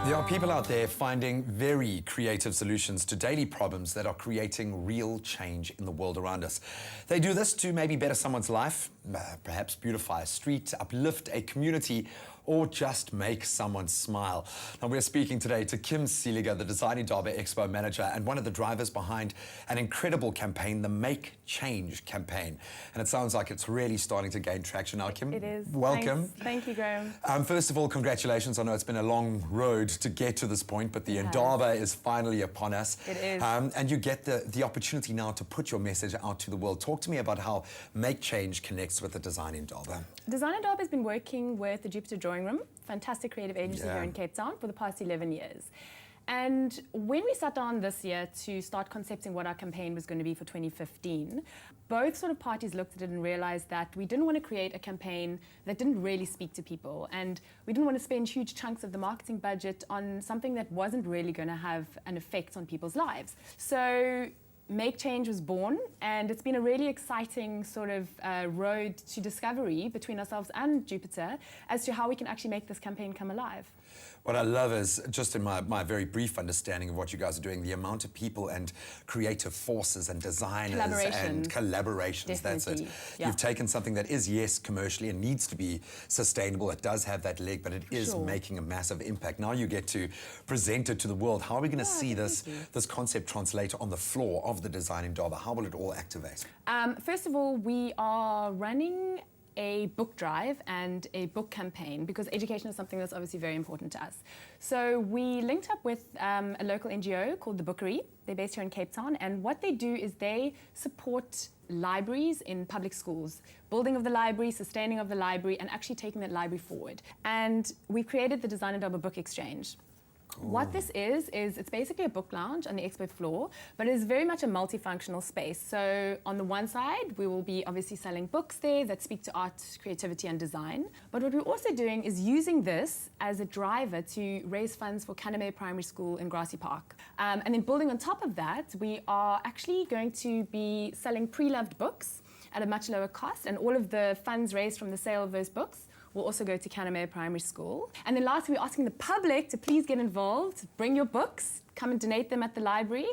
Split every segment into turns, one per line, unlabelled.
There are people out there finding very creative solutions to daily problems that are creating real change in the world around us. They do this to maybe better someone's life, perhaps beautify a street, uplift a community, or just make someone smile. Now, we're speaking today to Kim Seeliger, the Design Indaba Expo manager and one of the drivers behind an incredible campaign, the MakeChange campaign. And it sounds like it's really starting to gain traction now. Kim,
it is.
Welcome.
Thanks. Thank you, Graham.
First of all, congratulations. I know it's been a long road to get to this point, but the Indaba is finally upon us.
It is.
And you get the opportunity now to put your message out to the world. Talk to me about how MakeChange connects with the Design Indaba.
Design Indaba has been working with the Jupiter Drawing Room, fantastic creative agency here in Cape Town, for the past 11 years. And when we sat down this year to start concepting what our campaign was going to be for 2015, both sort of parties looked at it and realized that we didn't want to create a campaign that didn't really speak to people. And we didn't want to spend huge chunks of the marketing budget on something that wasn't really going to have an effect on people's lives. So MakeChange was born, and it's been a really exciting sort of road to discovery between ourselves and Jupiter as to how we can actually make this campaign come alive.
What I love is, just in my very brief understanding of what you guys are doing, the amount of people and creative forces and designers and collaborations. That's it.
Yeah.
You've taken something that is, yes, commercially and needs to be sustainable. It does have that leg, but it is making a massive impact. Now you get to present it to the world. How are we going to see this concept translate on the floor of the Design Indaba? How will it all activate?
First of all, we are running a book drive and a book campaign because education is something that's obviously very important to us. So we linked up with a local NGO called The Bookery. They're based here in Cape Town, and what they do is they support libraries in public schools, building of the library, sustaining of the library, and actually taking that library forward. And we've created the Design Indaba Book Exchange. What this is it's basically a book lounge on the expo floor, but it is very much a multifunctional space. So on the one side, we will be obviously selling books there that speak to art, creativity, and design. But what we're also doing is using this as a driver to raise funds for Kaname Primary School in Grassy Park. And then building on top of that, we are actually going to be selling pre-loved books at a much lower cost, and all of the funds raised from the sale of those books will also go to Kaname Primary School. And then lastly, we're asking the public to please get involved, bring your books, come and donate them at the library.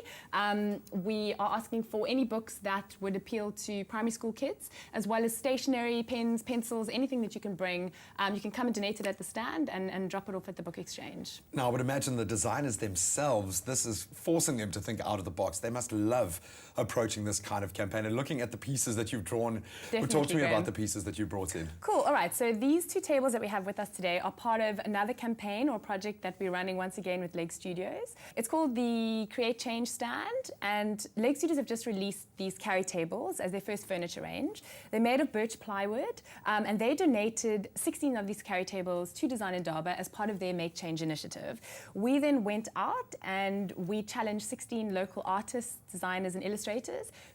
We are asking for any books that would appeal to primary school kids, as well as stationery, pens, pencils, anything that you can bring. You can come and donate it at the stand and drop it off at the book exchange.
Now, I would imagine the designers themselves, this is forcing them to think out of the box. They must love approaching this kind of campaign and looking at the pieces that you've drawn. Talk to me about the pieces that you brought in.
Cool, all right, so these two tables that we have with us today are part of another campaign or project that we're running once again with Leigh Studios. It's called the Create Change Stand, and Leigh Studios have just released these carry tables as their first furniture range. They're made of birch plywood, and they donated 16 of these carry tables to Design Indaba as part of their MakeChange initiative. We then went out and we challenged 16 local artists, designers, and illustrators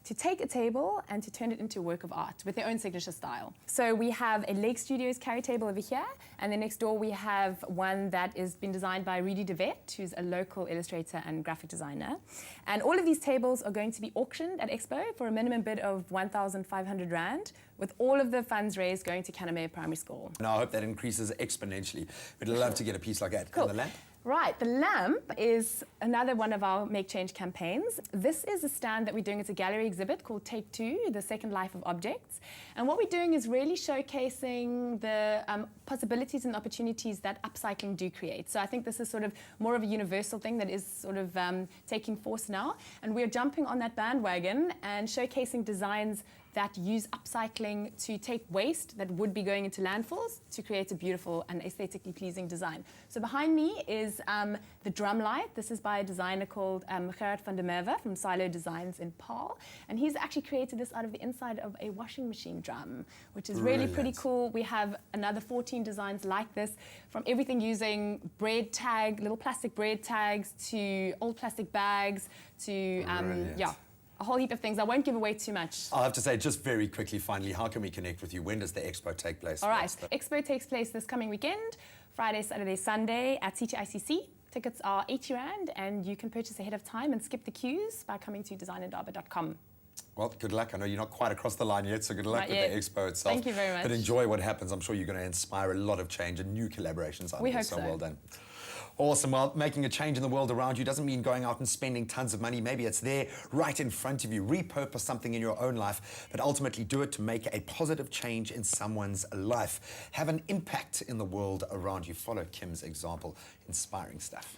to take a table and to turn it into a work of art with their own signature style. So we have a Leigh Studios carry table over here, and then next door we have one that has been designed by Rudy DeVet, who's a local illustrator and graphic designer. And all of these tables are going to be auctioned at Expo for a minimum bid of 1,500 Rand, with all of the funds raised going to Kaname Primary School.
And I hope that increases exponentially. We'd love to get a piece like that.
Cool.
And the lamp?
Right, the lamp is another one of our MakeChange campaigns. This is a stand that we're doing. It's a gallery exhibit called Take Two, The Second Life of Objects. And what we're doing is really showcasing the possibilities and opportunities that upcycling do create. So I think this is sort of more of a universal thing that is sort of taking force now. And we're jumping on that bandwagon and showcasing designs that use upcycling to take waste that would be going into landfills to create a beautiful and aesthetically pleasing design. So behind me is the drum light. This is by a designer called Gerard van der Merwe from Silo Designs in Paarl. And he's actually created this out of the inside of a washing machine drum, which is really pretty cool. We have another 14 designs like this, from everything using bread tag, little plastic bread tags, to old plastic bags, to, a whole heap of things. I won't give away too much.
I'll have to say, just very quickly, finally, how can we connect with you? When does the expo take place?
All right, the expo takes place this coming weekend, Friday, Saturday, Sunday at CTICC. Tickets are 80 Rand, and you can purchase ahead of time and skip the queues by coming to designindaba.com.
Well, good luck. I know you're not quite across the line yet, so good luck
Not
with
yet.
the expo itself.
Thank you very much.
But enjoy what happens. I'm sure you're going to inspire a lot of change and new collaborations.
We hope
so.
so.
Well done. Awesome. Well, making a change in the world around you doesn't mean going out and spending tons of money. Maybe it's there right in front of you. Repurpose something in your own life, but ultimately do it to make a positive change in someone's life. Have an impact in the world around you. Follow Kim's example. Inspiring stuff.